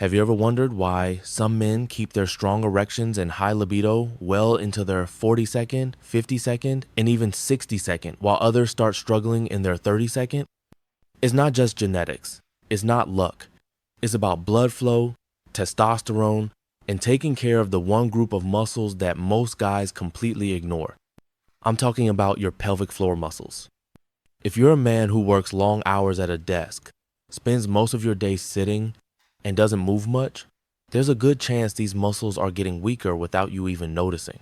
Have you ever wondered why some men keep their strong erections and high libido well into their 40-second, 50-second, and even 60-second, while others start struggling in their 30-second? It's not just genetics. It's not luck. It's about blood flow, testosterone, and taking care of the one group of muscles that most guys completely ignore. I'm talking about your pelvic floor muscles. If you're a man who works long hours at a desk, spends most of your day sitting, and doesn't move much, there's a good chance these muscles are getting weaker without you even noticing.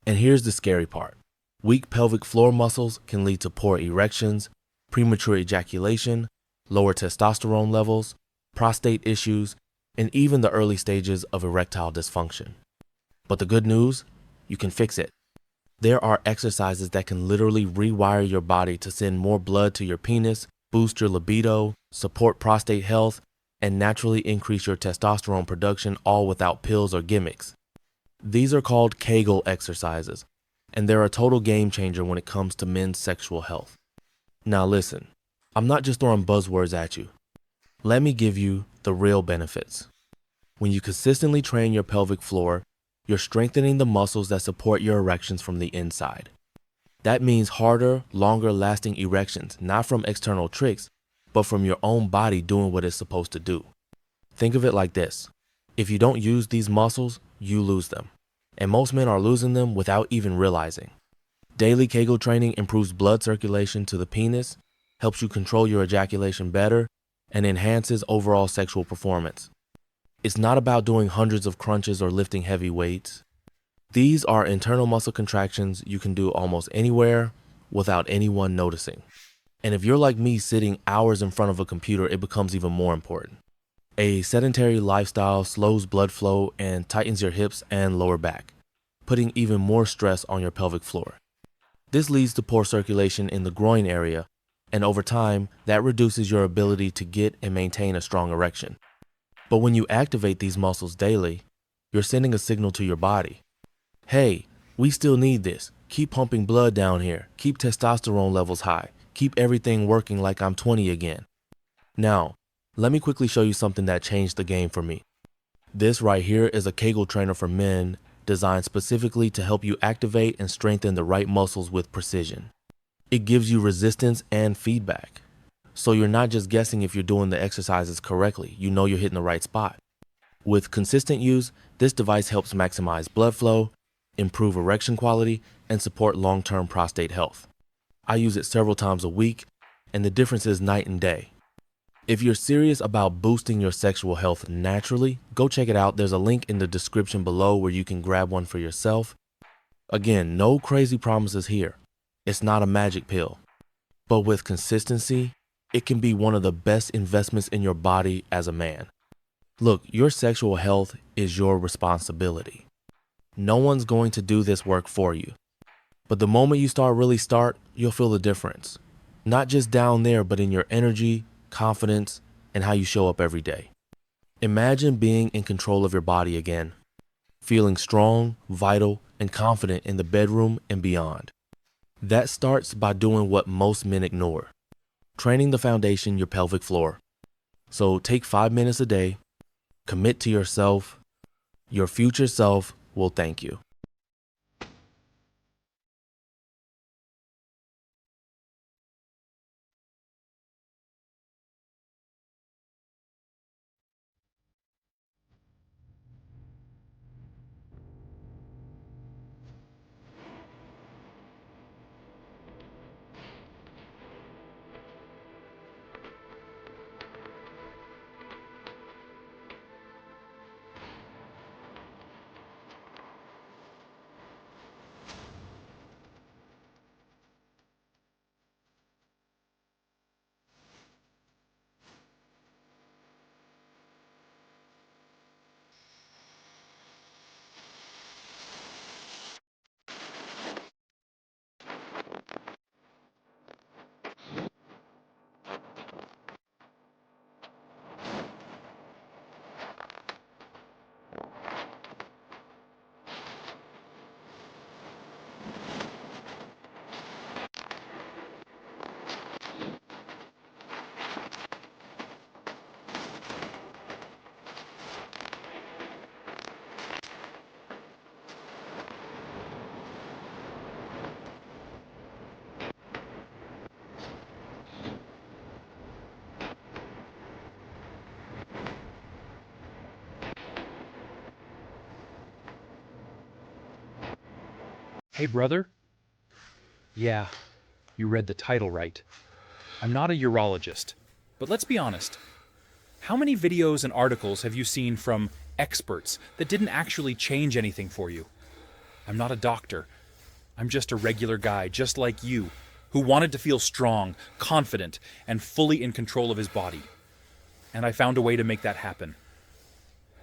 And here's the scary part. Weak pelvic floor muscles can lead to poor erections, premature ejaculation, lower testosterone levels, prostate issues, and even the early stages of erectile dysfunction. But the good news, you can fix it. There are exercises that can literally rewire your body to send more blood to your penis, boost your libido, support prostate health, and naturally increase your testosterone production, all without pills or gimmicks. These are called Kegel exercises, and they're a total game changer when it comes to men's sexual health. Now listen, I'm not just throwing buzzwords at you. Let me give you the real benefits. When you consistently train your pelvic floor, you're strengthening the muscles that support your erections from the inside. That means harder, longer lasting erections, not from external tricks, but from your own body doing what it's supposed to do. Think of it like this. If you don't use these muscles, you lose them. And most men are losing them without even realizing. Daily Kegel training improves blood circulation to the penis, helps you control your ejaculation better, and enhances overall sexual performance. It's not about doing hundreds of crunches or lifting heavy weights. These are internal muscle contractions you can do almost anywhere without anyone noticing. And if you're like me sitting hours in front of a computer, it becomes even more important. A sedentary lifestyle slows blood flow and tightens your hips and lower back, putting even more stress on your pelvic floor. This leads to poor circulation in the groin area, and over time, that reduces your ability to get and maintain a strong erection. But when you activate these muscles daily, you're sending a signal to your body. Hey, we still need this. Keep pumping blood down here. Keep testosterone levels high. Keep everything working like I'm 20 again. Now, let me quickly show you something that changed the game for me. This right here is a Kegel trainer for men designed specifically to help you activate and strengthen the right muscles with precision. It gives you resistance and feedback. So you're not just guessing if you're doing the exercises correctly, you know you're hitting the right spot. With consistent use, this device helps maximize blood flow, improve erection quality, and support long-term prostate health. I use it several times a week, and the difference is night and day. If you're serious about boosting your sexual health naturally, go check it out. There's a link in the description below where you can grab one for yourself. Again, no crazy promises here. It's not a magic pill. But with consistency, it can be one of the best investments in your body as a man. Look, your sexual health is your responsibility. No one's going to do this work for you. But the moment you start, you'll feel the difference. Not just down there, but in your energy, confidence, and how you show up every day. Imagine being in control of your body again, feeling strong, vital, and confident in the bedroom and beyond. That starts by doing what most men ignore, training the foundation, your pelvic floor. So take 5 minutes a day, commit to yourself. Your future self will thank you. Hey, brother? Yeah, you read the title right. I'm not a urologist, but let's be honest. How many videos and articles have you seen from experts that didn't actually change anything for you? I'm not a doctor. I'm just a regular guy, just like you, who wanted to feel strong, confident, and fully in control of his body. And I found a way to make that happen.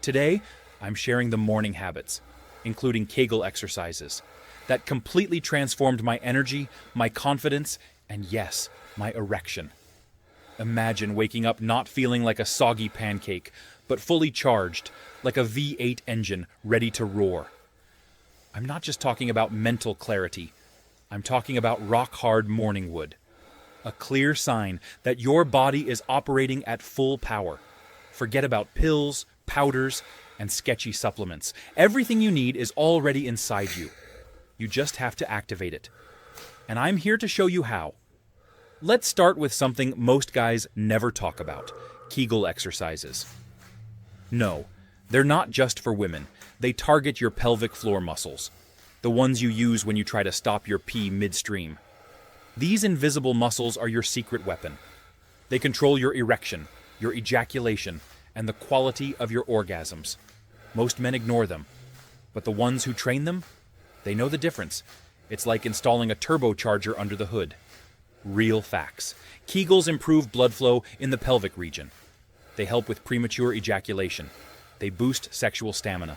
Today, I'm sharing the morning habits, including Kegel exercises, that completely transformed my energy, my confidence, and yes, my erection. Imagine waking up not feeling like a soggy pancake, but fully charged, like a V8 engine ready to roar. I'm not just talking about mental clarity. I'm talking about rock-hard morning wood. A clear sign that your body is operating at full power. Forget about pills, powders, and sketchy supplements. Everything you need is already inside you. You just have to activate it. And I'm here to show you how. Let's start with something most guys never talk about: Kegel exercises. No, they're not just for women. They target your pelvic floor muscles, the ones you use when you try to stop your pee midstream. These invisible muscles are your secret weapon. They control your erection, your ejaculation, and the quality of your orgasms. Most men ignore them, but the ones who train them, they know the difference. It's like installing a turbocharger under the hood. Real facts. Kegels improve blood flow in the pelvic region. They help with premature ejaculation. They boost sexual stamina.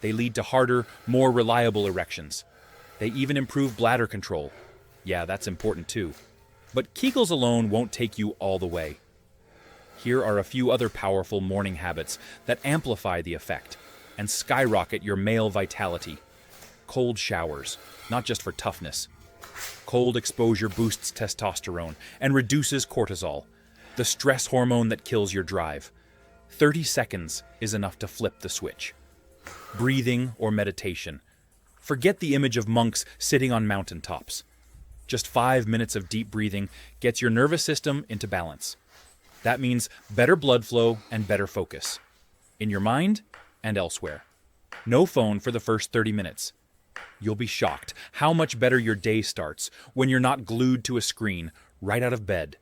They lead to harder, more reliable erections. They even improve bladder control. Yeah, that's important too. But Kegels alone won't take you all the way. Here are a few other powerful morning habits that amplify the effect and skyrocket your male vitality. Cold showers, not just for toughness. Cold exposure boosts testosterone and reduces cortisol, the stress hormone that kills your drive. 30 seconds is enough to flip the switch. Breathing or meditation. Forget the image of monks sitting on mountaintops. Just 5 minutes of deep breathing gets your nervous system into balance. That means better blood flow and better focus. In your mind and elsewhere. No phone for the first 30 minutes. You'll be shocked how much better your day starts when you're not glued to a screen right out of bed.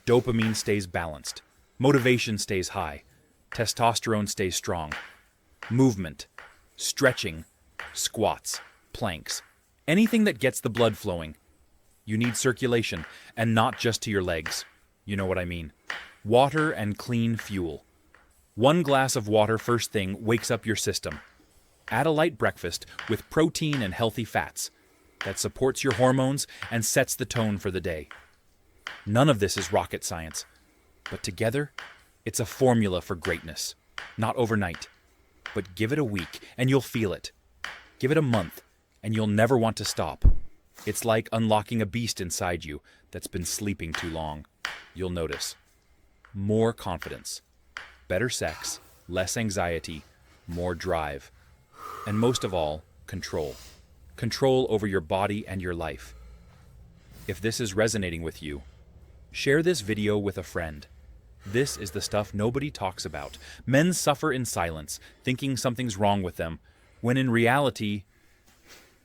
Dopamine stays balanced. Motivation stays high. Testosterone stays strong. Movement, stretching, squats, planks, anything that gets the blood flowing. You need circulation, and not just to your legs. You know what I mean. Water and clean fuel. 1 glass of water first thing wakes up your system. Add a light breakfast with protein and healthy fats that supports your hormones and sets the tone for the day. None of this is rocket science, but together, it's a formula for greatness. Not overnight, but give it a week and you'll feel it. Give it a month and you'll never want to stop. It's like unlocking a beast inside you that's been sleeping too long. You'll notice more confidence, better sex, less anxiety, more drive. And most of all, control. Control over your body and your life. If this is resonating with you, share this video with a friend. This is the stuff nobody talks about. Men suffer in silence, thinking something's wrong with them, when in reality,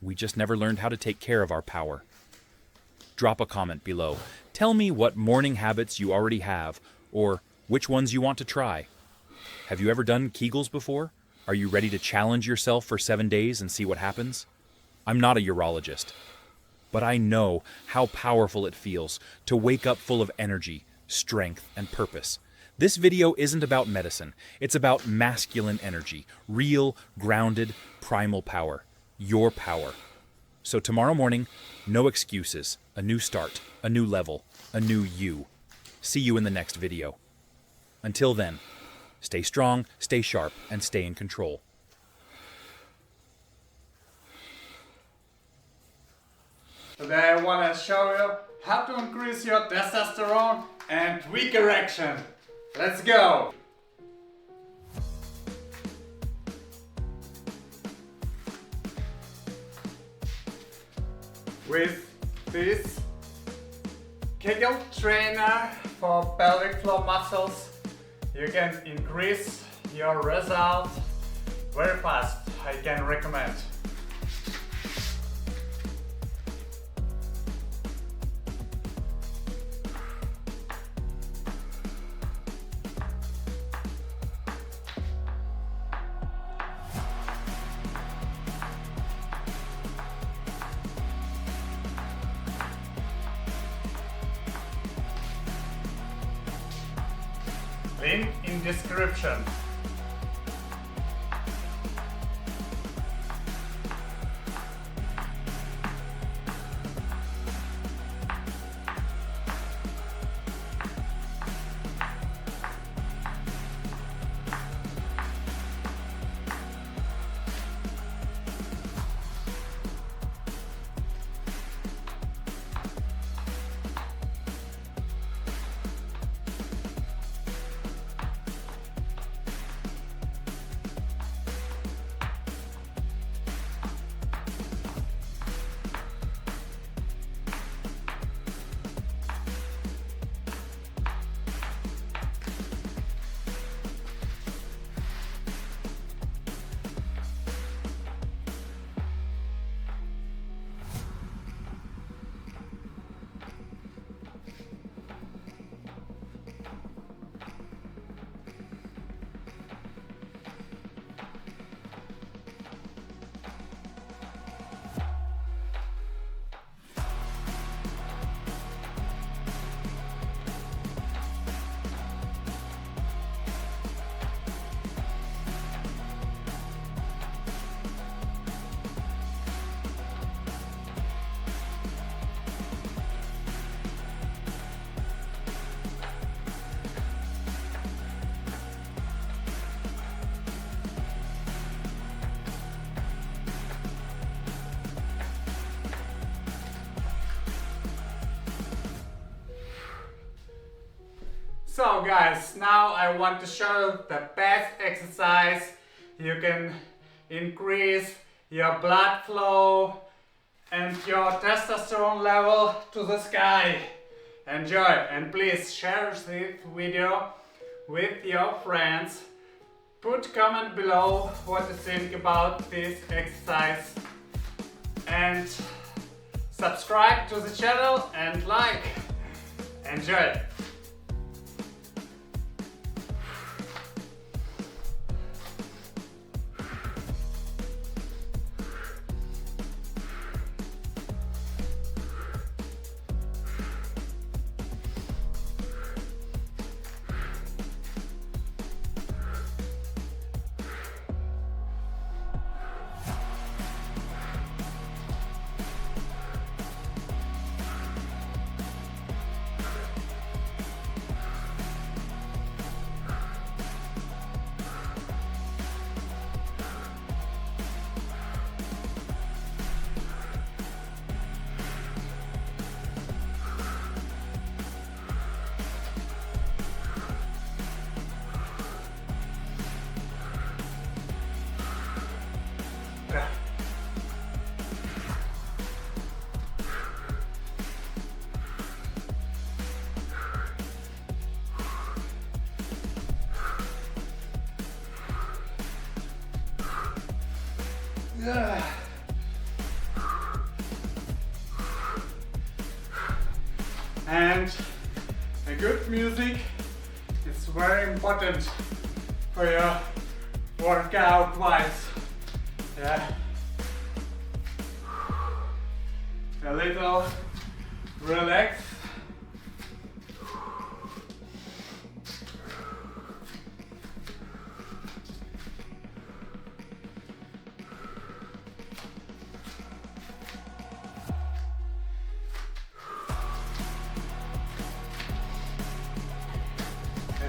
we just never learned how to take care of our power. Drop a comment below. Tell me what morning habits you already have, or which ones you want to try. Have you ever done Kegels before? Are you ready to challenge yourself for 7 days and see what happens? I'm not a urologist, but I know how powerful it feels to wake up full of energy, strength, and purpose. This video isn't about medicine. It's about masculine energy, real, grounded, primal power, your power. So tomorrow morning, no excuses, a new start, a new level, a new you. See you in the next video. Until then, stay strong, stay sharp, and stay in control. Today I want to show you how to increase your testosterone and weak erection. Let's go! With this Kegel trainer for pelvic floor muscles, you can increase your result very fast. I can recommend. Link in description. So guys, now I want to show the best exercise you can increase your blood flow and your testosterone level to the sky. Enjoy, and please share this video with your friends. Put comment below what you think about this exercise and subscribe to the channel and like. Enjoy! And a good music is very important for your workout wise. Yeah. A little relax.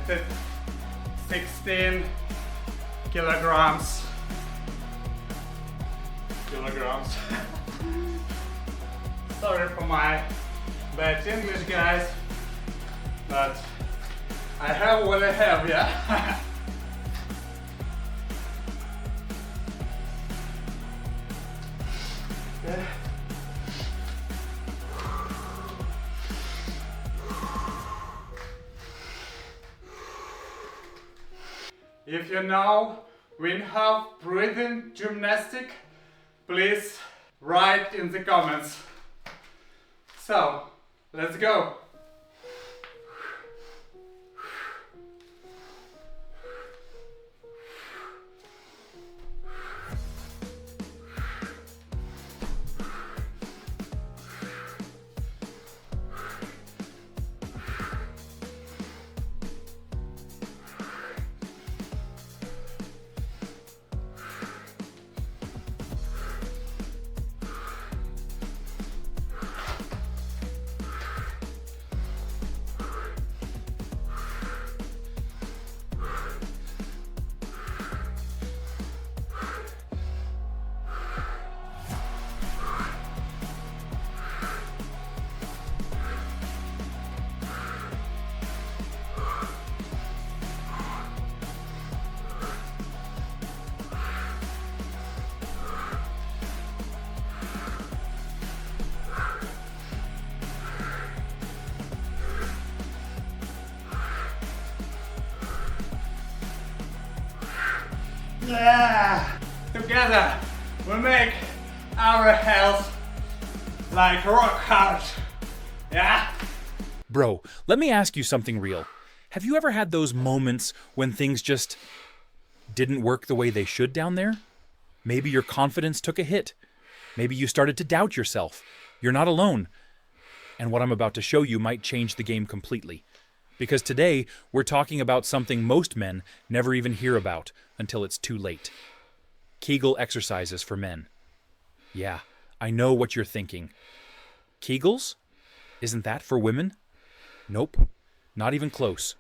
It is 16 kilograms. Sorry for my bad English, guys, but I have what I have, yeah. Okay. If you know Wim Hof breathing gymnastic, please write in the comments. So, let's go. Yeah. Together we make our health like rock hard. Yeah? Bro, let me ask you something real. Have you ever had those moments when things just didn't work the way they should down there? Maybe your confidence took a hit. Maybe you started to doubt yourself. You're not alone. And what I'm about to show you might change the game completely. Because today, we're talking about something most men never even hear about until it's too late. Kegel exercises for men. Yeah, I know what you're thinking. Kegels? Isn't that for women? Nope, not even close.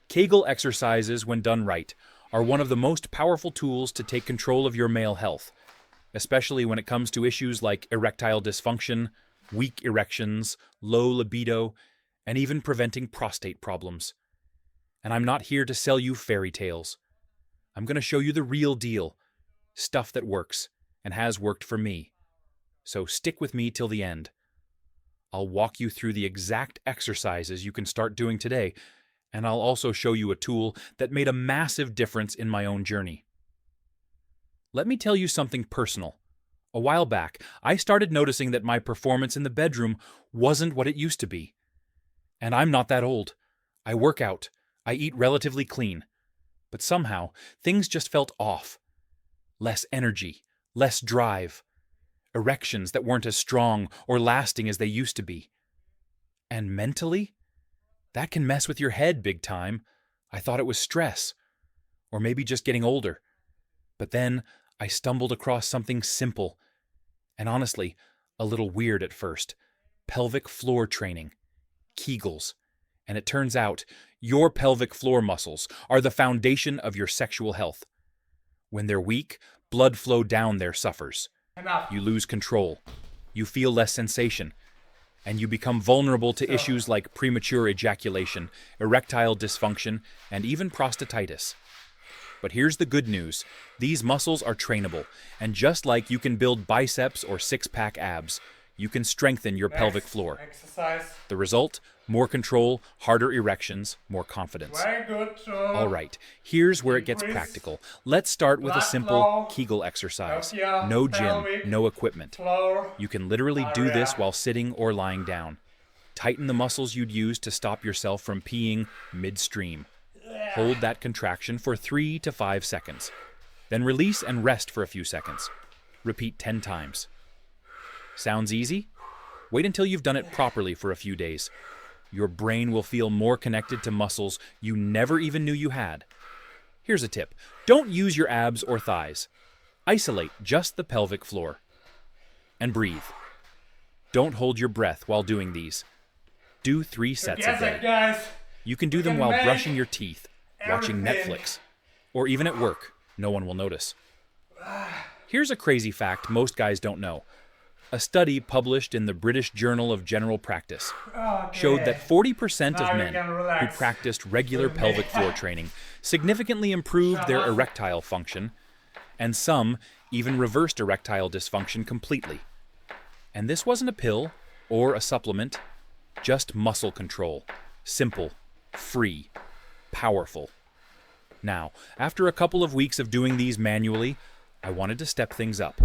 Kegel exercises, when done right, are one of the most powerful tools to take control of your male health, especially when it comes to issues like erectile dysfunction, weak erections, low libido, and even preventing prostate problems. And I'm not here to sell you fairy tales. I'm going to show you the real deal, stuff that works and has worked for me. So stick with me till the end. I'll walk you through the exact exercises you can start doing today, and I'll also show you a tool that made a massive difference in my own journey. Let me tell you something personal. A while back, I started noticing that my performance in the bedroom wasn't what it used to be. And I'm not that old. I work out. I eat relatively clean. But somehow, things just felt off. Less energy, less drive. Erections that weren't as strong or lasting as they used to be. And mentally? That can mess with your head big time. I thought it was stress. Or maybe just getting older. But then I stumbled across something simple. And honestly, a little weird at first. Pelvic floor training. Kegels. And it turns out, your pelvic floor muscles are the foundation of your sexual health. When they're weak, blood flow down there suffers. Enough. You lose control. You feel less sensation. And you become vulnerable to issues like premature ejaculation, erectile dysfunction, and even prostatitis. But here's the good news. These muscles are trainable, and just like you can build biceps or six-pack abs, you can strengthen your pelvic floor. Exercise. The result? More control, harder erections, more confidence. Very good. All right, here's where it gets Increase practical. Let's start with a blood simple flow Kegel exercise. of your No gym, pelvic no equipment. floor You can literally do this area. while sitting or lying down. Tighten the muscles you'd use to stop yourself from peeing midstream. Hold that contraction for 3 to 5 seconds. Then release and rest for a few seconds. Repeat 10 times. Sounds easy? Wait until you've done it properly for a few days. Your brain will feel more connected to muscles you never even knew you had. Here's a tip. Don't use your abs or thighs. Isolate just the pelvic floor. And breathe. Don't hold your breath while doing these. Do 3 sets a Together, day. guys. You can do we them can while make brushing your teeth, watching everything. Netflix, or even at work. No one will notice. Here's a crazy fact most guys don't know. A study published in the British Journal of General Practice showed that 40% Now of you men can who relax. practiced regular pelvic floor training significantly improved their erectile function, and some even reversed erectile dysfunction completely. And this wasn't a pill or a supplement, just muscle control. Simple, free, powerful. Now, after a couple of weeks of doing these manually, I wanted to step things up.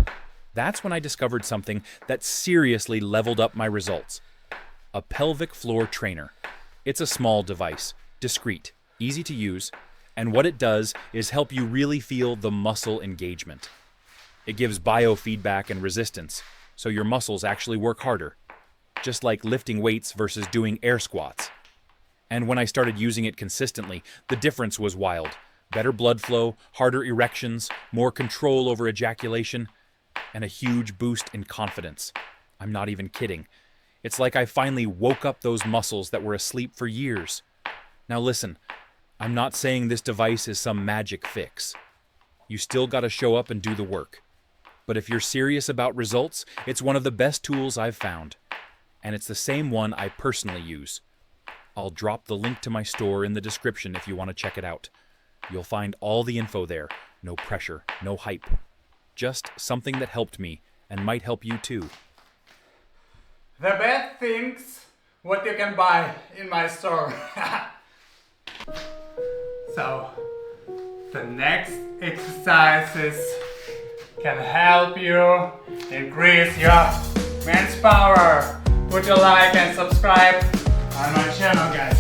That's when I discovered something that seriously leveled up my results. A pelvic floor trainer. It's a small device, discreet, easy to use, and what it does is help you really feel the muscle engagement. It gives biofeedback and resistance, so your muscles actually work harder, just like lifting weights versus doing air squats. And when I started using it consistently, the difference was wild. Better blood flow, harder erections, more control over ejaculation, and a huge boost in confidence. I'm not even kidding. It's like I finally woke up those muscles that were asleep for years. Now listen, I'm not saying this device is some magic fix. You still gotta show up and do the work. But if you're serious about results, it's one of the best tools I've found. And it's the same one I personally use. I'll drop the link to my store in the description if you want to check it out. You'll find all the info there. No pressure, no hype. Just something that helped me and might help you too. The best things what you can buy in my store. So, the next exercises can help you increase your men's power. Put a like and subscribe on my channel, guys.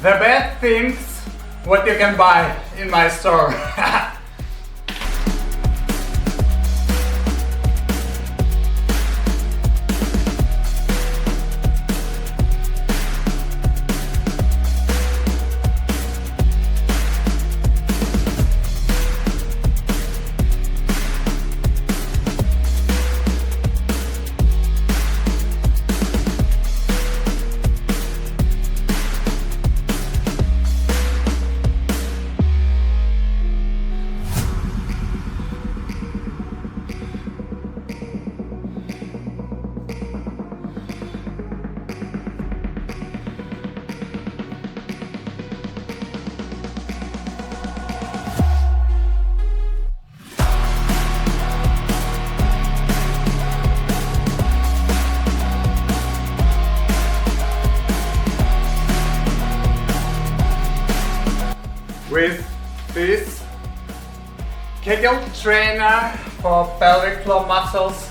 The best things what you can buy in my store. With this Kegel trainer for pelvic floor muscles,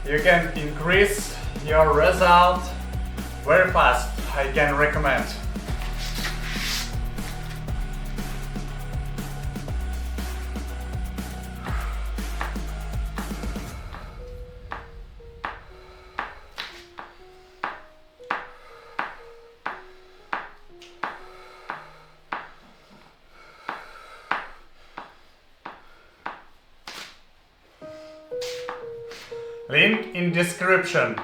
you can increase your result very fast. I can recommend. Link in description.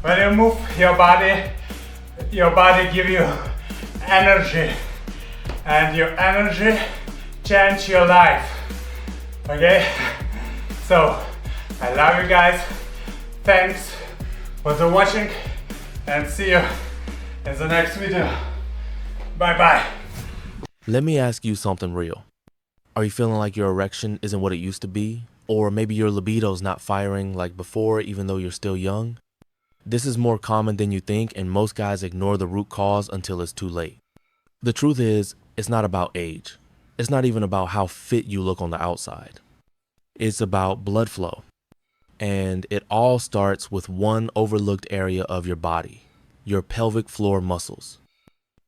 When you move your body give you energy, and your energy change your life. Okay? So, I love you guys. Thanks for the watching, and see you in the next video. Bye bye. Let me ask you something real. Are you feeling like your erection isn't what it used to be? Or maybe your libido's not firing like before even though you're still young? This is more common than you think, and most guys ignore the root cause until it's too late. The truth is, it's not about age. It's not even about how fit you look on the outside. It's about blood flow. And it all starts with one overlooked area of your body, your pelvic floor muscles.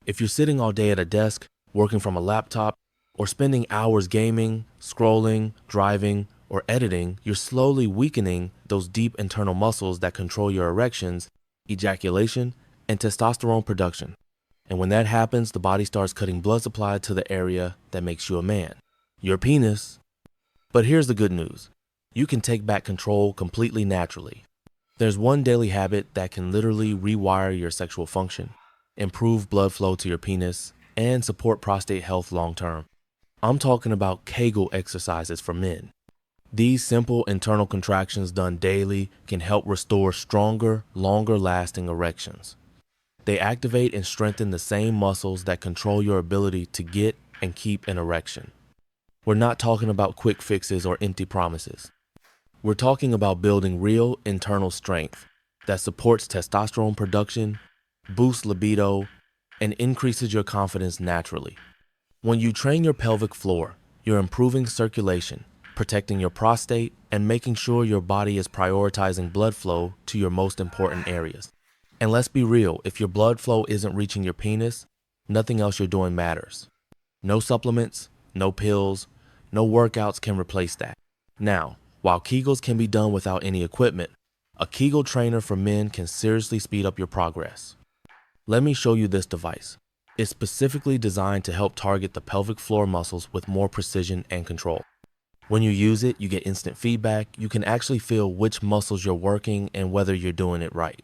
If you're sitting all day at a desk, working from a laptop, or spending hours gaming, scrolling, driving, or editing, you're slowly weakening those deep internal muscles that control your erections, ejaculation, and testosterone production. And when that happens, the body starts cutting blood supply to the area that makes you a man, your penis. But here's the good news. You can take back control completely naturally. There's one daily habit that can literally rewire your sexual function, improve blood flow to your penis, and support prostate health long term. I'm talking about Kegel exercises for men. These simple internal contractions done daily can help restore stronger, longer lasting erections. They activate and strengthen the same muscles that control your ability to get and keep an erection. We're not talking about quick fixes or empty promises. We're talking about building real internal strength that supports testosterone production, boosts libido, and increases your confidence naturally. When you train your pelvic floor, you're improving circulation, protecting your prostate, and making sure your body is prioritizing blood flow to your most important areas. And let's be real, if your blood flow isn't reaching your penis, nothing else you're doing matters. No supplements, no pills, no workouts can replace that. Now, while Kegels can be done without any equipment, a Kegel trainer for men can seriously speed up your progress. Let me show you this device. It's specifically designed to help target the pelvic floor muscles with more precision and control. When you use it, you get instant feedback. You can actually feel which muscles you're working and whether you're doing it right.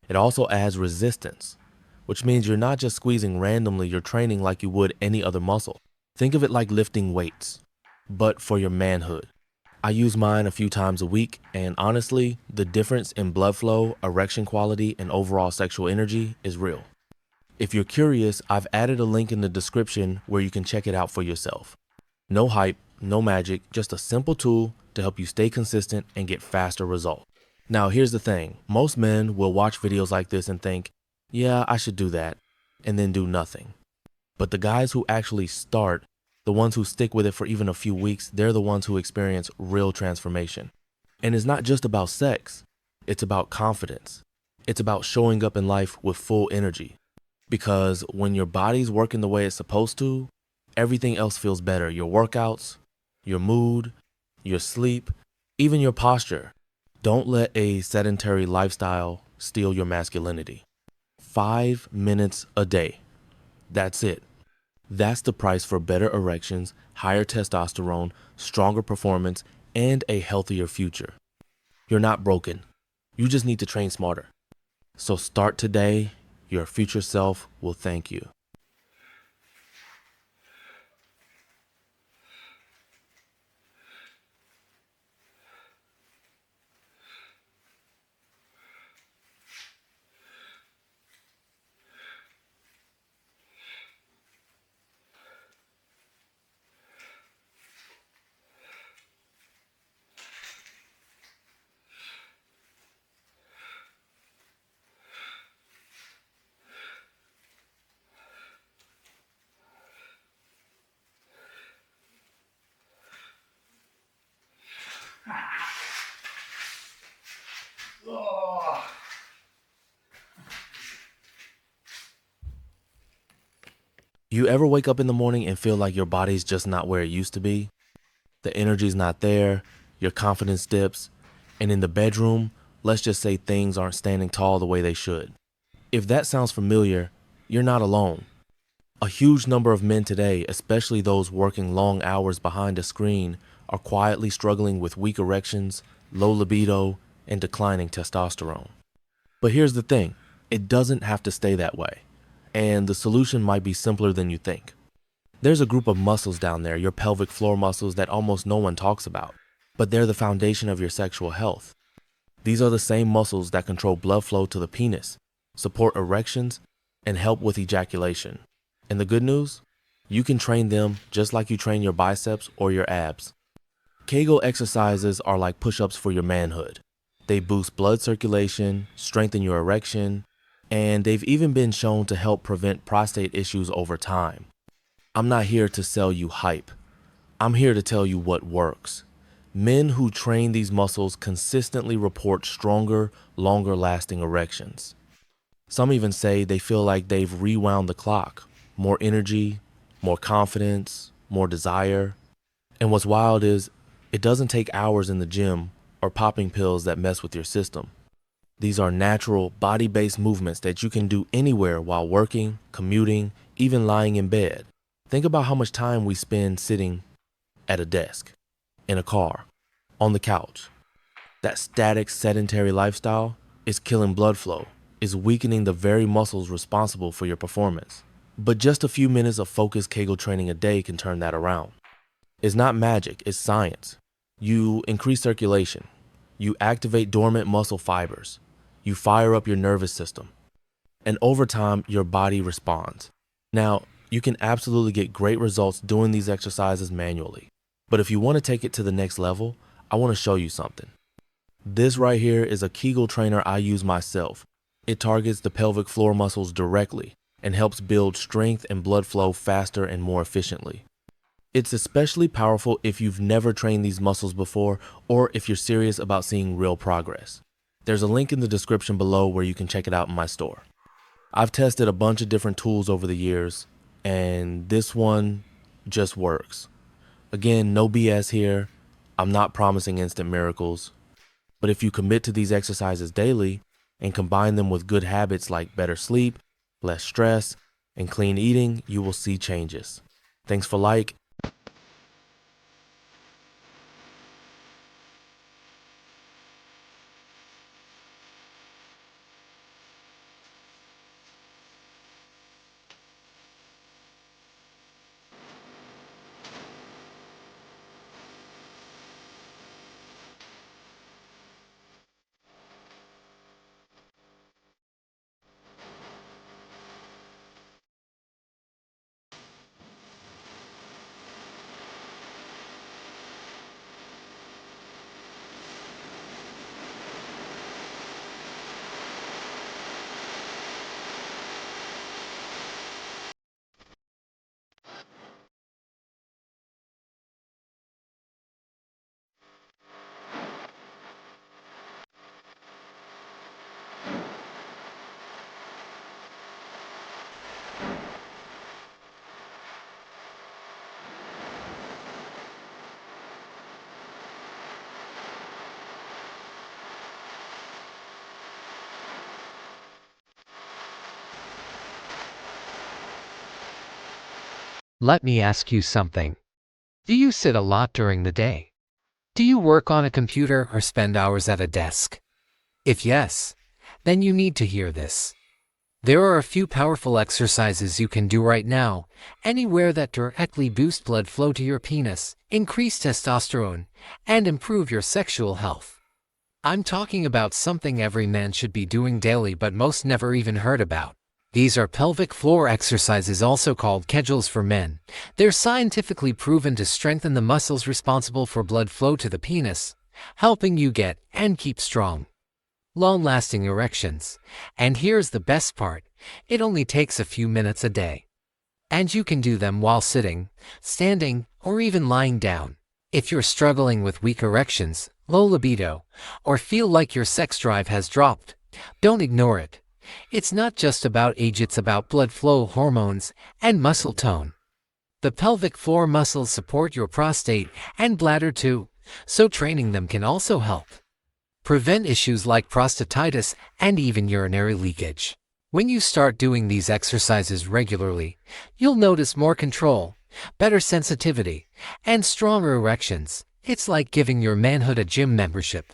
It also adds resistance, which means you're not just squeezing randomly, you're training like you would any other muscle. Think of it like lifting weights, but for your manhood. I use mine a few times a week, and honestly, the difference in blood flow, erection quality, and overall sexual energy is real. If you're curious, I've added a link in the description where you can check it out for yourself. No hype, no magic, just a simple tool to help you stay consistent and get faster results. Now here's the thing, most men will watch videos like this and think, yeah, I should do that, and then do nothing. But the guys who actually start, the ones who stick with it for even a few weeks, they're the ones who experience real transformation. And it's not just about sex, it's about confidence. It's about showing up in life with full energy. Because when your body's working the way it's supposed to, everything else feels better. Your workouts, your mood, your sleep, even your posture. Don't let a sedentary lifestyle steal your masculinity. 5 minutes a day. That's it. That's the price for better erections, higher testosterone, stronger performance, and a healthier future. You're not broken. You just need to train smarter. So start today. Your future self will thank you. You ever wake up in the morning and feel like your body's just not where it used to be? The energy's not there, your confidence dips, and in the bedroom, let's just say things aren't standing tall the way they should. If that sounds familiar, you're not alone. A huge number of men today, especially those working long hours behind a screen, are quietly struggling with weak erections, low libido, and declining testosterone. But here's the thing, it doesn't have to stay that way. And the solution might be simpler than you think. There's a group of muscles down there, your pelvic floor muscles, that almost no one talks about, but they're the foundation of your sexual health. These are the same muscles that control blood flow to the penis, support erections, and help with ejaculation. And the good news? You can train them just like you train your biceps or your abs. Kegel exercises are like push-ups for your manhood. They boost blood circulation, strengthen your erection, and they've even been shown to help prevent prostate issues over time. I'm not here to sell you hype. I'm here to tell you what works. Men who train these muscles consistently report stronger, longer lasting erections. Some even say they feel like they've rewound the clock. More energy, more confidence, more desire. And what's wild is it doesn't take hours in the gym or popping pills that mess with your system. These are natural, body-based movements that you can do anywhere while working, commuting, even lying in bed. Think about how much time we spend sitting at a desk, in a car, on the couch. That static, sedentary lifestyle is killing blood flow, is weakening the very muscles responsible for your performance. But just a few minutes of focused Kegel training a day can turn that around. It's not magic, it's science. You increase circulation. You activate dormant muscle fibers. You fire up your nervous system. And over time, your body responds. Now, you can absolutely get great results doing these exercises manually. But if you want to take it to the next level, I want to show you something. This right here is a Kegel trainer I use myself. It targets the pelvic floor muscles directly and helps build strength and blood flow faster and more efficiently. It's especially powerful if you've never trained these muscles before or if you're serious about seeing real progress. There's a link in the description below where you can check it out in my store. I've tested a bunch of different tools over the years, and this one just works. Again, no BS here. I'm not promising instant miracles. But if you commit to these exercises daily and combine them with good habits like better sleep, less stress, and clean eating, you will see changes. Thanks for like. Let me ask you something. Do you sit a lot during the day? Do you work on a computer or spend hours at a desk? If yes, then you need to hear this. There are a few powerful exercises you can do right now, anywhere that directly boost blood flow to your penis, increase testosterone, and improve your sexual health. I'm talking about something every man should be doing daily but most never even heard about. These are pelvic floor exercises, also called Kegels for men. They're scientifically proven to strengthen the muscles responsible for blood flow to the penis, helping you get and keep strong, long-lasting erections. And here's the best part, it only takes a few minutes a day. And you can do them while sitting, standing, or even lying down. If you're struggling with weak erections, low libido, or feel like your sex drive has dropped, don't ignore it. It's not just about age, it's about blood flow, hormones, and muscle tone. The pelvic floor muscles support your prostate and bladder too, so training them can also help prevent issues like prostatitis and even urinary leakage. When you start doing these exercises regularly, you'll notice more control, better sensitivity, and stronger erections. It's like giving your manhood a gym membership.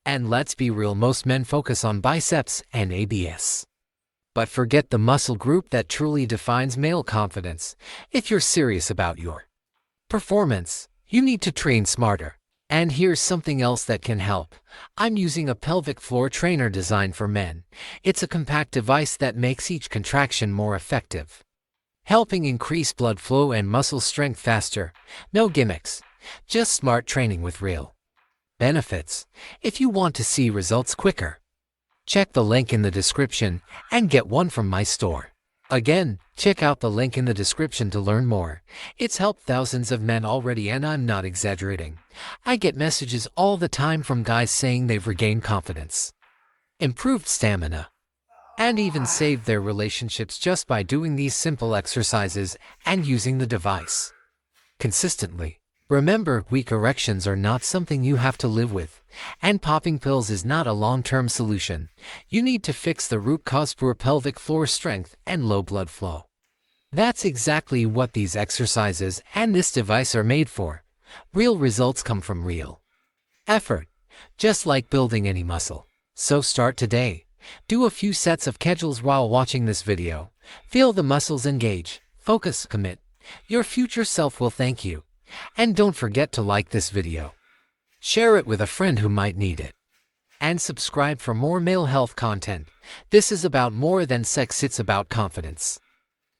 And let's be real, most men focus on biceps and abs. But forget the muscle group that truly defines male confidence. If you're serious about your performance, you need to train smarter. And here's something else that can help. I'm using a pelvic floor trainer designed for men. It's a compact device that makes each contraction more effective, helping increase blood flow and muscle strength faster. No gimmicks, just smart training with real benefits. If you want to see results quicker, check the link in the description and get one from my store. Again, check out the link in the description to learn more. It's helped thousands of men already, and I'm not exaggerating. I get messages all the time from guys saying they've regained confidence, improved stamina, and even saved their relationships just by doing these simple exercises and using the device. consistently. Remember, weak erections are not something you have to live with, and popping pills is not a long-term solution. You need to fix the root cause: poor pelvic floor strength and low blood flow. That's exactly what these exercises and this device are made for. Real results come from real effort, just like building any muscle. So start today. Do a few sets of Kegels while watching this video. Feel the muscles engage. Focus, commit. Your future self will thank you. And don't forget to like this video. Share it with a friend who might need it. And subscribe for more male health content. This is about more than sex, it's about confidence,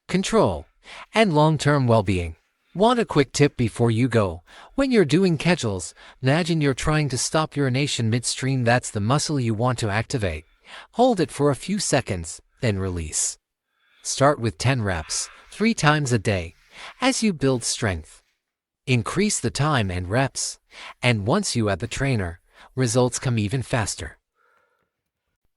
control, and long-term well-being. Want a quick tip before you go? When you're doing Kegels, imagine you're trying to stop urination midstream. That's the muscle you want to activate. Hold it for a few seconds, then release. Start with 10 reps, 3 times a day. As you build strength, increase the time and reps, and once you add the trainer, results come even faster.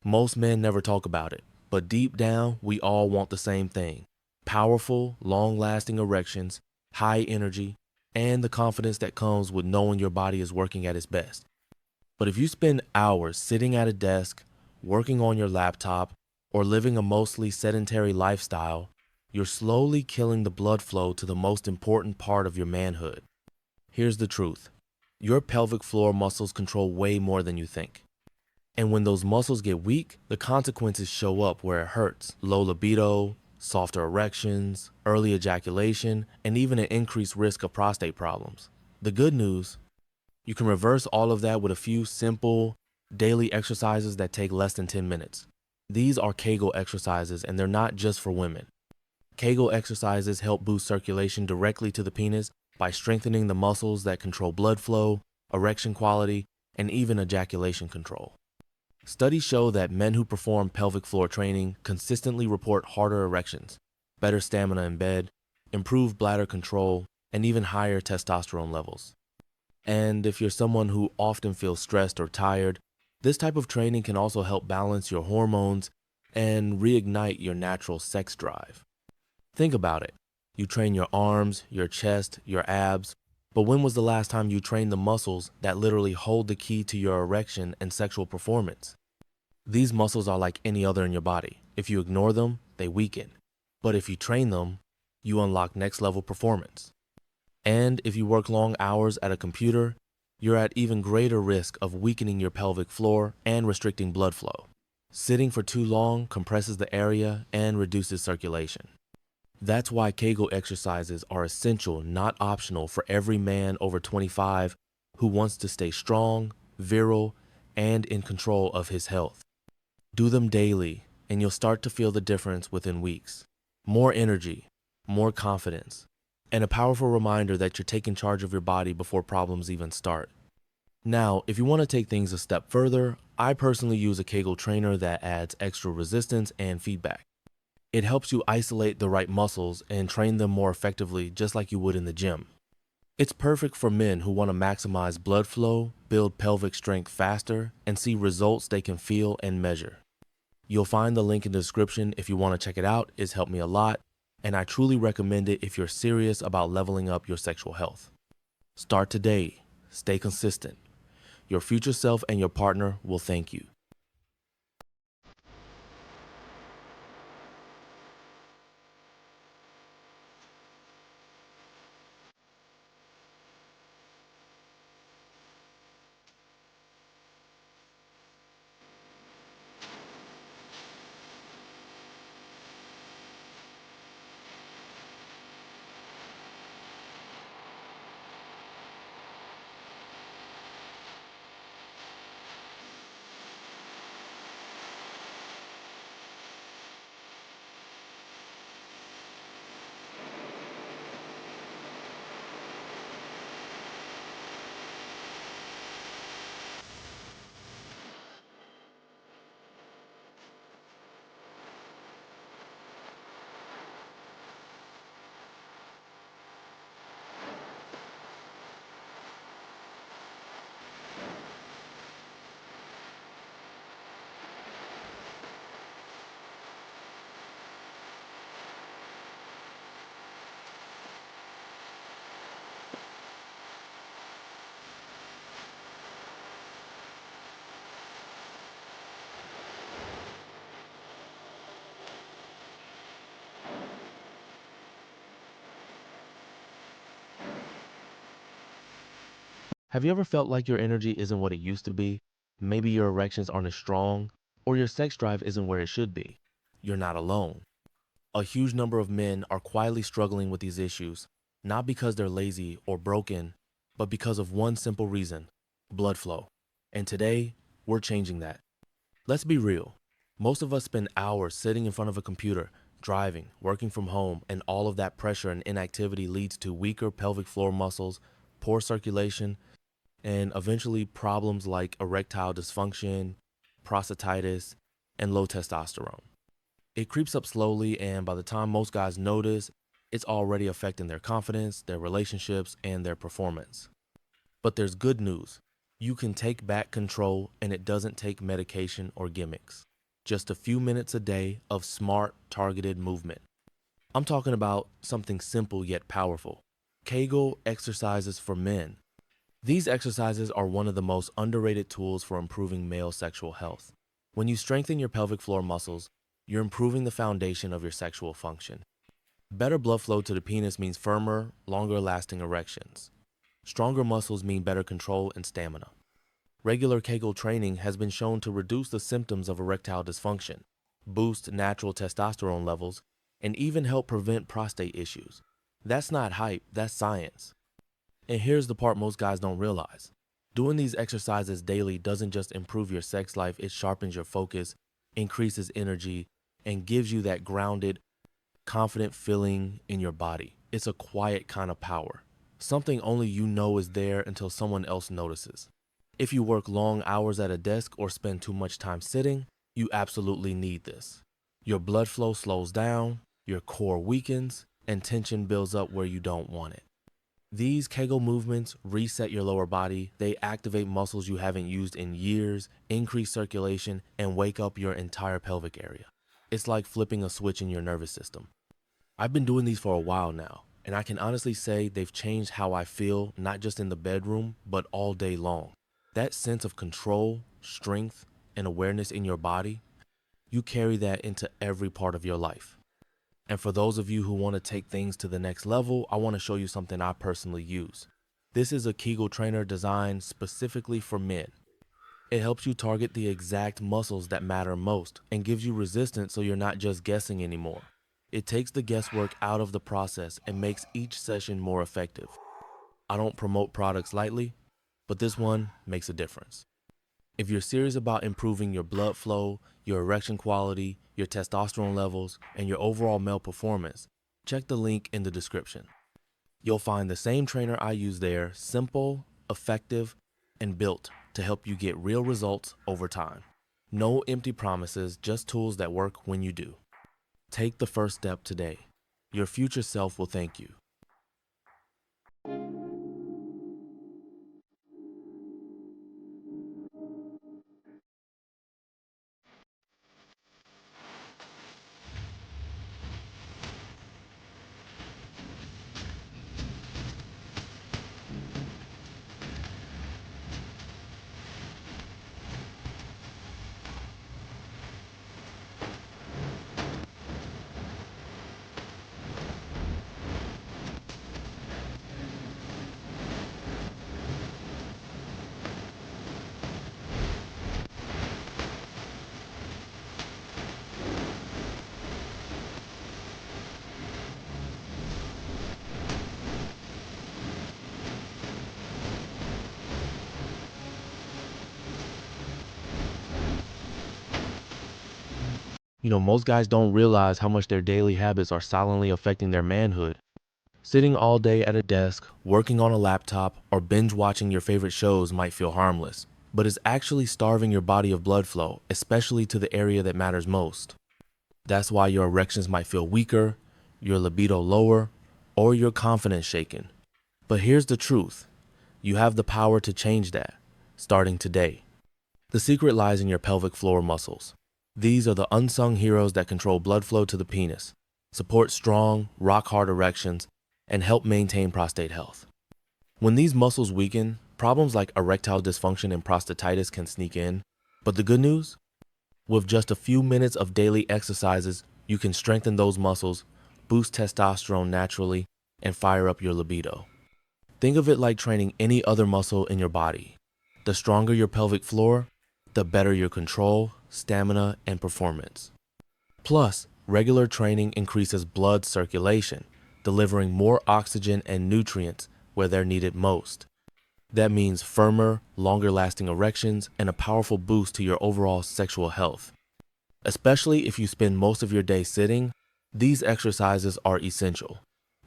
Most men never talk about it, but deep down, we all want the same thing: powerful, long-lasting erections, high energy, and the confidence that comes with knowing your body is working at its best. But if you spend hours sitting at a desk, working on your laptop, or living a mostly sedentary lifestyle, you're slowly killing the blood flow to the most important part of your manhood. Here's the truth: your pelvic floor muscles control way more than you think. And when those muscles get weak, the consequences show up where it hurts: low libido, softer erections, early ejaculation, and even an increased risk of prostate problems. The good news: you can reverse all of that with a few simple, daily exercises that take less than 10 minutes. These are Kegel exercises, and they're not just for women. Kegel exercises help boost circulation directly to the penis by strengthening the muscles that control blood flow, erection quality, and even ejaculation control. Studies show that men who perform pelvic floor training consistently report harder erections, better stamina in bed, improved bladder control, and even higher testosterone levels. And if you're someone who often feels stressed or tired, this type of training can also help balance your hormones and reignite your natural sex drive. Think about it. You train your arms, your chest, your abs, but when was the last time you trained the muscles that literally hold the key to your erection and sexual performance? These muscles are like any other in your body. If you ignore them, they weaken. But if you train them, you unlock next level performance. And if you work long hours at a computer, you're at even greater risk of weakening your pelvic floor and restricting blood flow. Sitting for too long compresses the area and reduces circulation. That's why Kegel exercises are essential, not optional, for every man over 25 who wants to stay strong, virile, and in control of his health. Do them daily, and you'll start to feel the difference within weeks. More energy, more confidence, and a powerful reminder that you're taking charge of your body before problems even start. Now, if you want to take things a step further, I personally use a Kegel trainer that adds extra resistance and feedback. It helps you isolate the right muscles and train them more effectively, just like you would in the gym. It's perfect for men who want to maximize blood flow, build pelvic strength faster, and see results they can feel and measure. You'll find the link in the description if you want to check it out. It's helped me a lot, and I truly recommend it if you're serious about leveling up your sexual health. Start today. Stay consistent. Your future self and your partner will thank you. Have you ever felt like your energy isn't what it used to be? Maybe your erections aren't as strong, or your sex drive isn't where it should be. You're not alone. A huge number of men are quietly struggling with these issues, not because they're lazy or broken, but because of one simple reason: blood flow. And today, we're changing that. Let's be real. Most of us spend hours sitting in front of a computer, driving, working from home, and all of that pressure and inactivity leads to weaker pelvic floor muscles, poor circulation, and eventually problems like erectile dysfunction, prostatitis, and low testosterone. It creeps up slowly, and by the time most guys notice, it's already affecting their confidence, their relationships, and their performance. But there's good news. You can take back control, and it doesn't take medication or gimmicks. Just a few minutes a day of smart, targeted movement. I'm talking about something simple yet powerful: Kegel exercises for men. These exercises are one of the most underrated tools for improving male sexual health. When you strengthen your pelvic floor muscles, you're improving the foundation of your sexual function. Better blood flow to the penis means firmer, longer lasting erections. Stronger muscles mean better control and stamina. Regular Kegel training has been shown to reduce the symptoms of erectile dysfunction, boost natural testosterone levels, and even help prevent prostate issues. That's not hype, that's science. And here's the part most guys don't realize. Doing these exercises daily doesn't just improve your sex life, it sharpens your focus, increases energy, and gives you that grounded, confident feeling in your body. It's a quiet kind of power. Something only you know is there until someone else notices. If you work long hours at a desk or spend too much time sitting, you absolutely need this. Your blood flow slows down, your core weakens, and tension builds up where you don't want it. These Kegel movements reset your lower body, they activate muscles you haven't used in years, increase circulation, and wake up your entire pelvic area. It's like flipping a switch in your nervous system. I've been doing these for a while now, and I can honestly say they've changed how I feel, not just in the bedroom, but all day long. That sense of control, strength, and awareness in your body, you carry that into every part of your life. And for those of you who want to take things to the next level, I want to show you something I personally use. This is a Kegel trainer designed specifically for men. It helps you target the exact muscles that matter most and gives you resistance so you're not just guessing anymore. It takes the guesswork out of the process and makes each session more effective. I don't promote products lightly, but this one makes a difference. If you're serious about improving your blood flow, your erection quality, your testosterone levels, and your overall male performance, check the link in the description. You'll find the same trainer I use there, simple, effective, and built to help you get real results over time. No empty promises, just tools that work when you do. Take the first step today. Your future self will thank you. Most guys don't realize how much their daily habits are silently affecting their manhood. Sitting all day at a desk, working on a laptop, or binge watching your favorite shows might feel harmless, but it's actually starving your body of blood flow, especially to the area that matters most. That's why your erections might feel weaker, your libido lower, or your confidence shaken. But here's the truth. You have the power to change that, starting today. The secret lies in your pelvic floor muscles. These are the unsung heroes that control blood flow to the penis, support strong, rock-hard erections, and help maintain prostate health. When these muscles weaken, problems like erectile dysfunction and prostatitis can sneak in. But the good news? With just a few minutes of daily exercises, you can strengthen those muscles, boost testosterone naturally, and fire up your libido. Think of it like training any other muscle in your body. The stronger your pelvic floor, the better your control, stamina, and performance. Plus, regular training increases blood circulation, delivering more oxygen and nutrients where they're needed most. That means firmer, longer-lasting erections and a powerful boost to your overall sexual health. Especially if you spend most of your day sitting, these exercises are essential.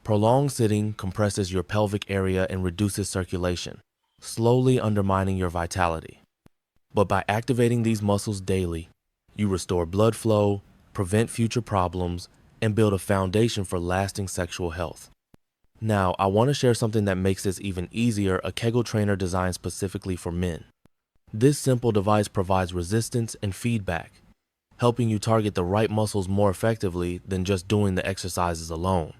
Prolonged sitting compresses your pelvic area and reduces circulation, slowly undermining your vitality. But by activating these muscles daily, you restore blood flow, prevent future problems, and build a foundation for lasting sexual health. Now, I want to share something that makes this even easier, a Kegel trainer designed specifically for men. This simple device provides resistance and feedback, helping you target the right muscles more effectively than just doing the exercises alone.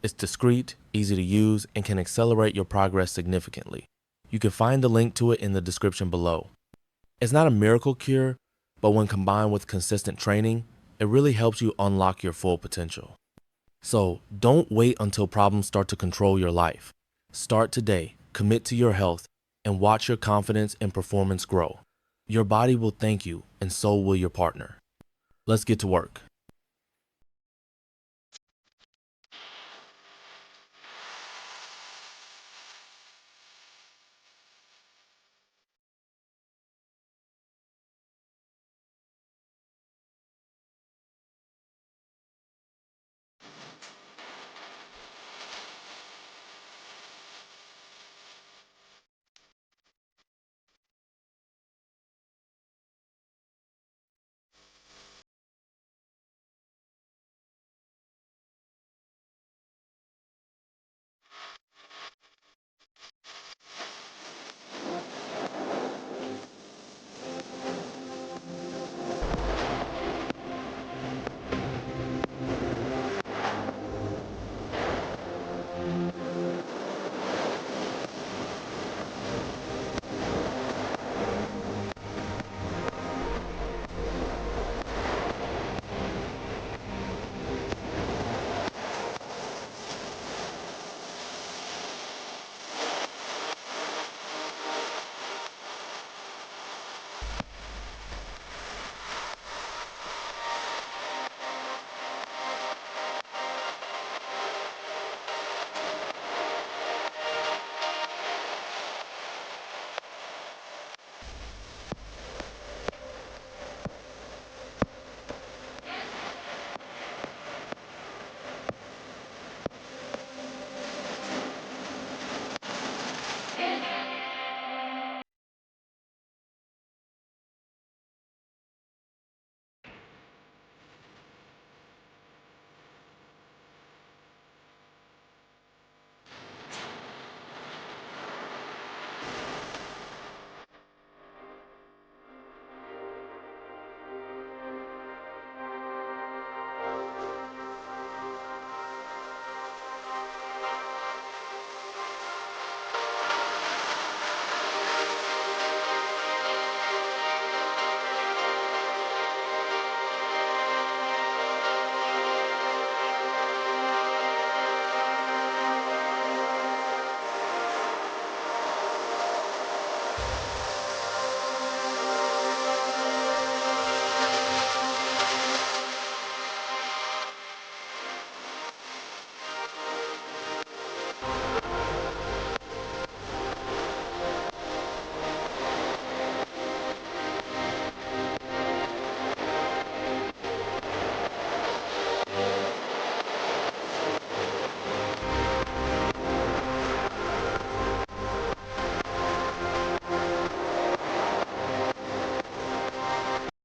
It's discreet, easy to use, and can accelerate your progress significantly. You can find the link to it in the description below. It's not a miracle cure, but when combined with consistent training, it really helps you unlock your full potential. So don't wait until problems start to control your life. Start today, commit to your health, and watch your confidence and performance grow. Your body will thank you, and so will your partner. Let's get to work.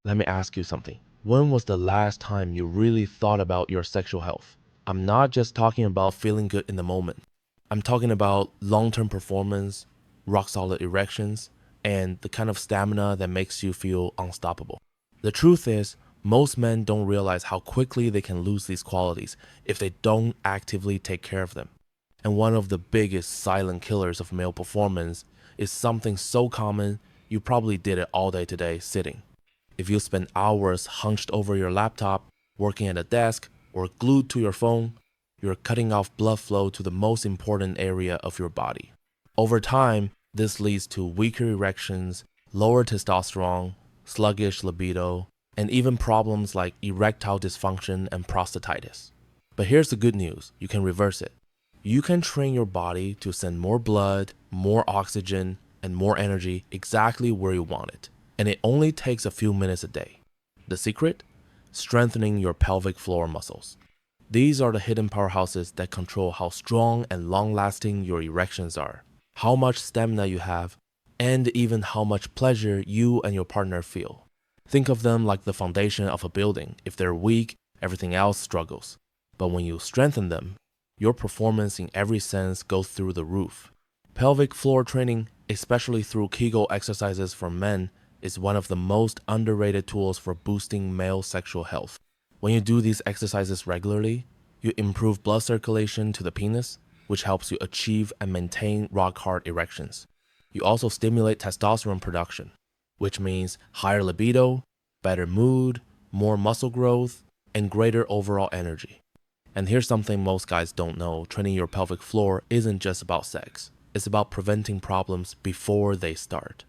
Let me ask you something. When was the last time you really thought about your sexual health? I'm not just talking about feeling good in the moment. I'm talking about long-term performance, rock-solid erections, and the kind of stamina that makes you feel unstoppable. The truth is, most men don't realize how quickly they can lose these qualities if they don't actively take care of them. And one of the biggest silent killers of male performance is something so common you probably did it all day today, sitting. If you spend hours hunched over your laptop, working at a desk, or glued to your phone, you're cutting off blood flow to the most important area of your body. Over time, this leads to weaker erections, lower testosterone, sluggish libido, and even problems like erectile dysfunction and prostatitis. But here's the good news, you can reverse it. You can train your body to send more blood, more oxygen, and more energy exactly where you want it. And it only takes a few minutes a day. The secret? Strengthening your pelvic floor muscles. These are the hidden powerhouses that control how strong and long-lasting your erections are, how much stamina you have, and even how much pleasure you and your partner feel. Think of them like the foundation of a building. If they're weak, everything else struggles. But when you strengthen them, your performance in every sense goes through the roof. Pelvic floor training, especially through Kegel exercises for men, is one of the most underrated tools for boosting male sexual health. When you do these exercises regularly, you improve blood circulation to the penis, which helps you achieve and maintain rock-hard erections. You also stimulate testosterone production, which means higher libido, better mood, more muscle growth, and greater overall energy. And here's something most guys don't know, training your pelvic floor isn't just about sex. It's about preventing problems before they start.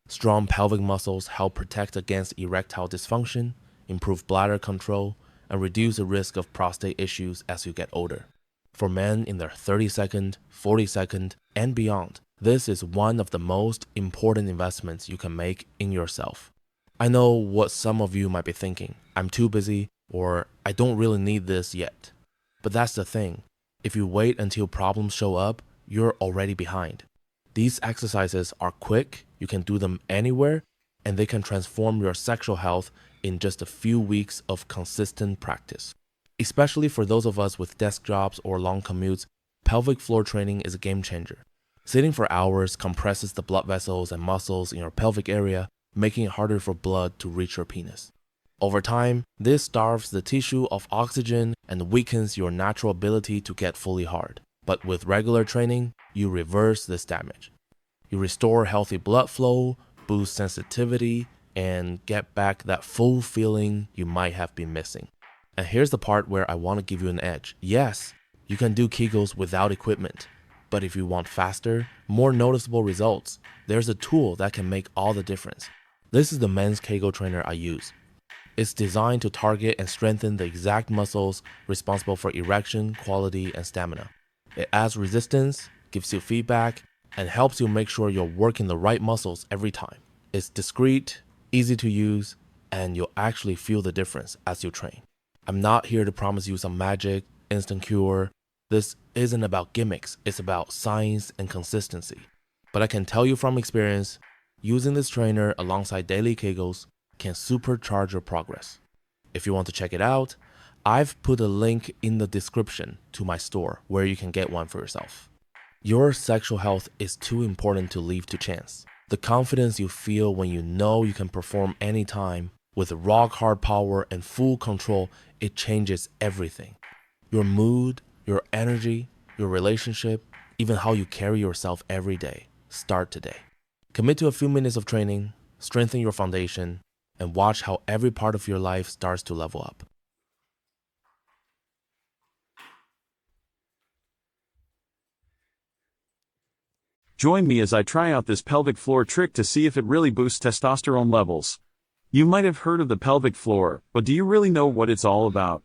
Strong pelvic muscles help protect against erectile dysfunction, improve bladder control, and reduce the risk of prostate issues as you get older. For men in their 32nd, 42nd, and beyond, this is one of the most important investments you can make in yourself. I know what some of you might be thinking, I'm too busy, or I don't really need this yet. But that's the thing, if you wait until problems show up, you're already behind. These exercises are quick, you can do them anywhere, and they can transform your sexual health in just a few weeks of consistent practice. Especially for those of us with desk jobs or long commutes, pelvic floor training is a game changer. Sitting for hours compresses the blood vessels and muscles in your pelvic area, making it harder for blood to reach your penis. Over time, this starves the tissue of oxygen and weakens your natural ability to get fully hard. But with regular training, you reverse this damage. You restore healthy blood flow, boost sensitivity, and get back that full feeling you might have been missing. And here's the part where I want to give you an edge. Yes, you can do Kegels without equipment, but if you want faster, more noticeable results, there's a tool that can make all the difference. This is the men's Kegel trainer I use. It's designed to target and strengthen the exact muscles responsible for erection, quality, and stamina. It adds resistance, gives you feedback, and helps you make sure you're working the right muscles every time. It's discreet, easy to use, and you'll actually feel the difference as you train. I'm not here to promise you some magic, instant cure. This isn't about gimmicks, it's about science and consistency. But I can tell you from experience, using this trainer alongside daily Kegels can supercharge your progress. If you want to check it out, I've put a link in the description to my store where you can get one for yourself. Your sexual health is too important to leave to chance. The confidence you feel when you know you can perform anytime with rock hard power and full control, it changes everything. Your mood, your energy, your relationship, even how you carry yourself every day. Start today. Commit to a few minutes of training, strengthen your foundation, and watch how every part of your life starts to level up. Join me as I try out this pelvic floor trick to see if it really boosts testosterone levels. You might have heard of the pelvic floor, but do you really know what it's all about?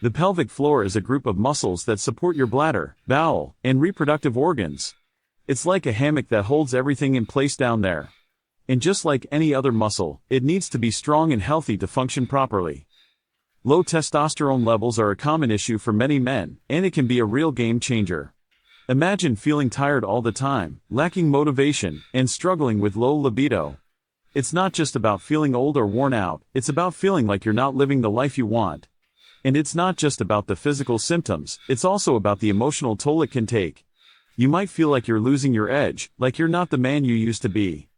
The pelvic floor is a group of muscles that support your bladder, bowel, and reproductive organs. It's like a hammock that holds everything in place down there. And just like any other muscle, it needs to be strong and healthy to function properly. Low testosterone levels are a common issue for many men, and it can be a real game changer. Imagine feeling tired all the time, lacking motivation, and struggling with low libido. It's not just about feeling old or worn out, it's about feeling like you're not living the life you want. And it's not just about the physical symptoms, it's also about the emotional toll it can take. You might feel like you're losing your edge, like you're not the man you used to be.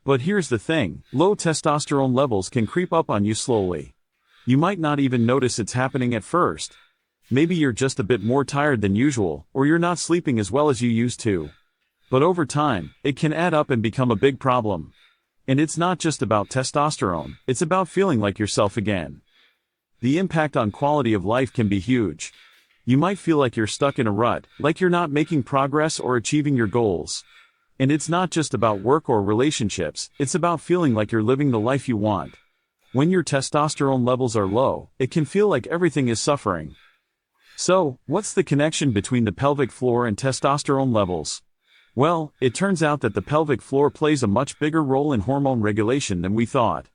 But here's the thing, low testosterone levels can creep up on you slowly. You might not even notice it's happening at first. Maybe you're just a bit more tired than usual, or you're not sleeping as well as you used to. But over time, it can add up and become a big problem. And it's not just about testosterone, it's about feeling like yourself again. The impact on quality of life can be huge. You might feel like you're stuck in a rut, like you're not making progress or achieving your goals. And it's not just about work or relationships, it's about feeling like you're living the life you want. When your testosterone levels are low, it can feel like everything is suffering. So, what's the connection between the pelvic floor and testosterone levels? Well, it turns out that the pelvic floor plays a much bigger role in hormone regulation than we thought.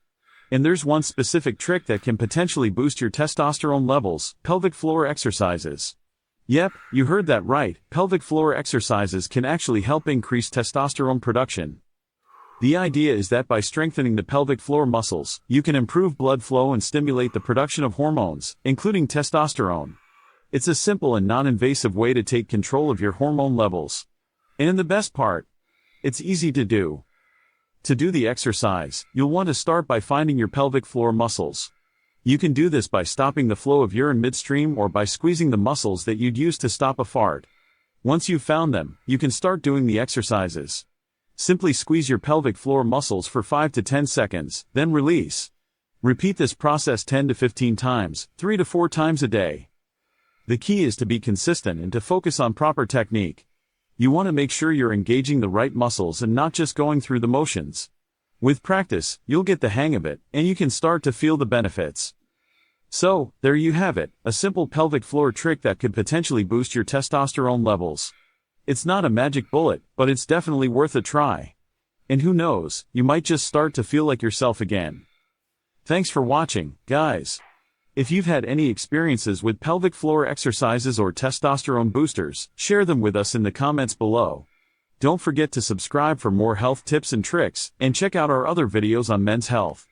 And there's one specific trick that can potentially boost your testosterone levels: pelvic floor exercises. Yep, you heard that right, pelvic floor exercises can actually help increase testosterone production. The idea is that by strengthening the pelvic floor muscles, you can improve blood flow and stimulate the production of hormones, including testosterone. It's a simple and non-invasive way to take control of your hormone levels. And the best part, it's easy to do. To do the exercise, you'll want to start by finding your pelvic floor muscles. You can do this by stopping the flow of urine midstream or by squeezing the muscles that you'd use to stop a fart. Once you've found them, you can start doing the exercises. Simply squeeze your pelvic floor muscles for 5 to 10 seconds, then release. Repeat this process 10 to 15 times, 3 to 4 times a day. The key is to be consistent and to focus on proper technique. You want to make sure you're engaging the right muscles and not just going through the motions. With practice, you'll get the hang of it, and you can start to feel the benefits. So, there you have it, a simple pelvic floor trick that could potentially boost your testosterone levels. It's not a magic bullet, but it's definitely worth a try. And who knows, you might just start to feel like yourself again. Thanks for watching, guys. If you've had any experiences with pelvic floor exercises or testosterone boosters, share them with us in the comments below. Don't forget to subscribe for more health tips and tricks, and check out our other videos on men's health.